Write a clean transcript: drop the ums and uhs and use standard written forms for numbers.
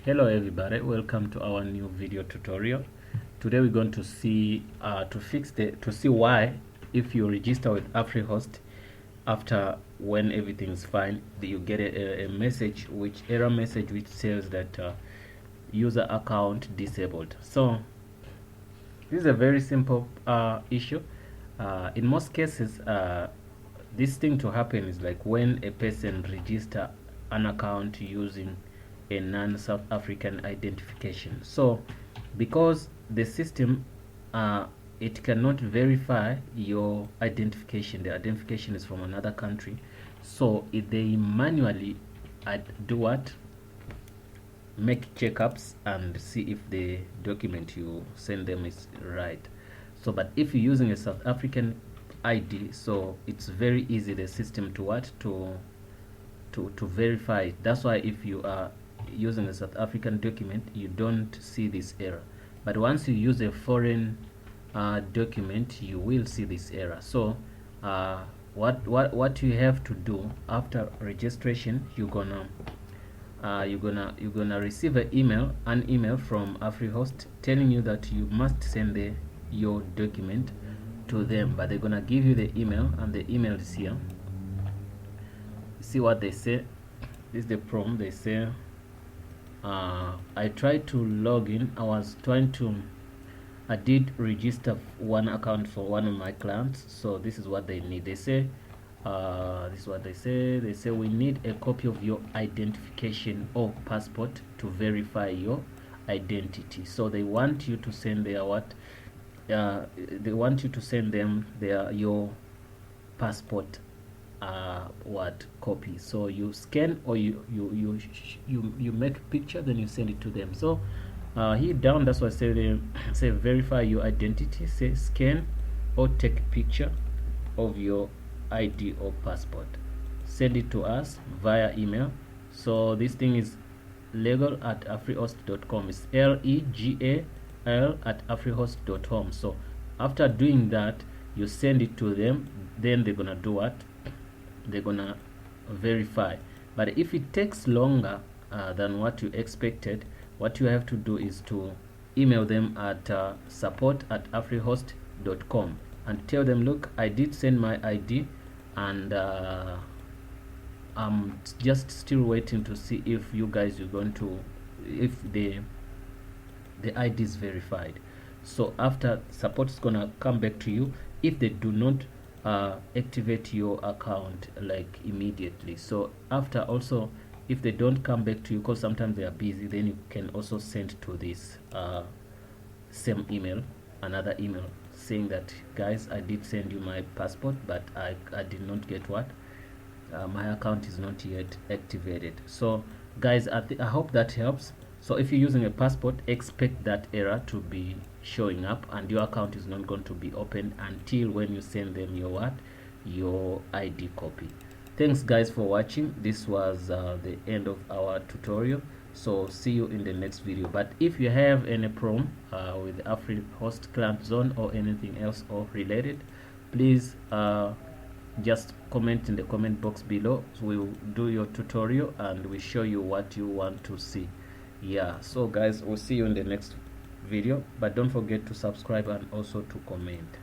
Hello everybody, welcome to our new video tutorial. Today we're going to see to see why if you register with Afrihost after when everything's fine, you get a message, error message which says that user account disabled. So this is a very simple issue. In most cases, this thing to happen is like when a person register an account using a non-South African identification. So because the system it cannot verify your identification, the identification is from another country, so if they manually do what, make checkups and see if the document you send them is right. So but if you're using a South African ID, so it's very easy the system to what to verify it. That's why if you are using a South African document, you don't see this error, but once you use a foreign document, you will see this error. So what you have to do after registration, you're gonna receive an email from Afrihost telling you that you must send your document to them, but they're gonna give you the email, and the email is here. See what they say. This is the prompt. They say I tried to log in. I did register one account for one of my clients, so this is what they need. They say this is what they say. They say we need a copy of your identification or passport to verify your identity. So they want you to send their they want you to send them your passport copy. So you scan, or you make a picture, then you send it to them. So here down, that's why I say verify your identity. Say scan or take a picture of your ID or passport, send it to us via email. So this thing is legal@afrihost.com. it's legal@afrihost.com. so after doing that, you send it to them, then they're gonna do what? They're gonna verify. But if it takes longer than what you expected, what you have to do is to email them at support@afrihost.com and tell them, look, I did send my ID, and I'm just still waiting to see if you guys are going to, if the ID is verified. So after, support is gonna come back to you if they do not activate your account like immediately. So after, also if they don't come back to you, because sometimes they are busy, then you can also send to this same email another email saying that, guys, I did send you my passport, but I did not get what, my account is not yet activated. So guys, I hope that helps. So if you're using a passport, expect that error to be showing up, and your account is not going to be opened until when you send them your ID copy. Thanks guys for watching. This was the end of our tutorial, so see you in the next video. But if you have any problem with Afrihost Client Zone or anything else or related, please just comment in the comment box below. So we will do your tutorial and we show you what you want to see. Yeah, so guys, we'll see you in the next video, but don't forget to subscribe and also to comment.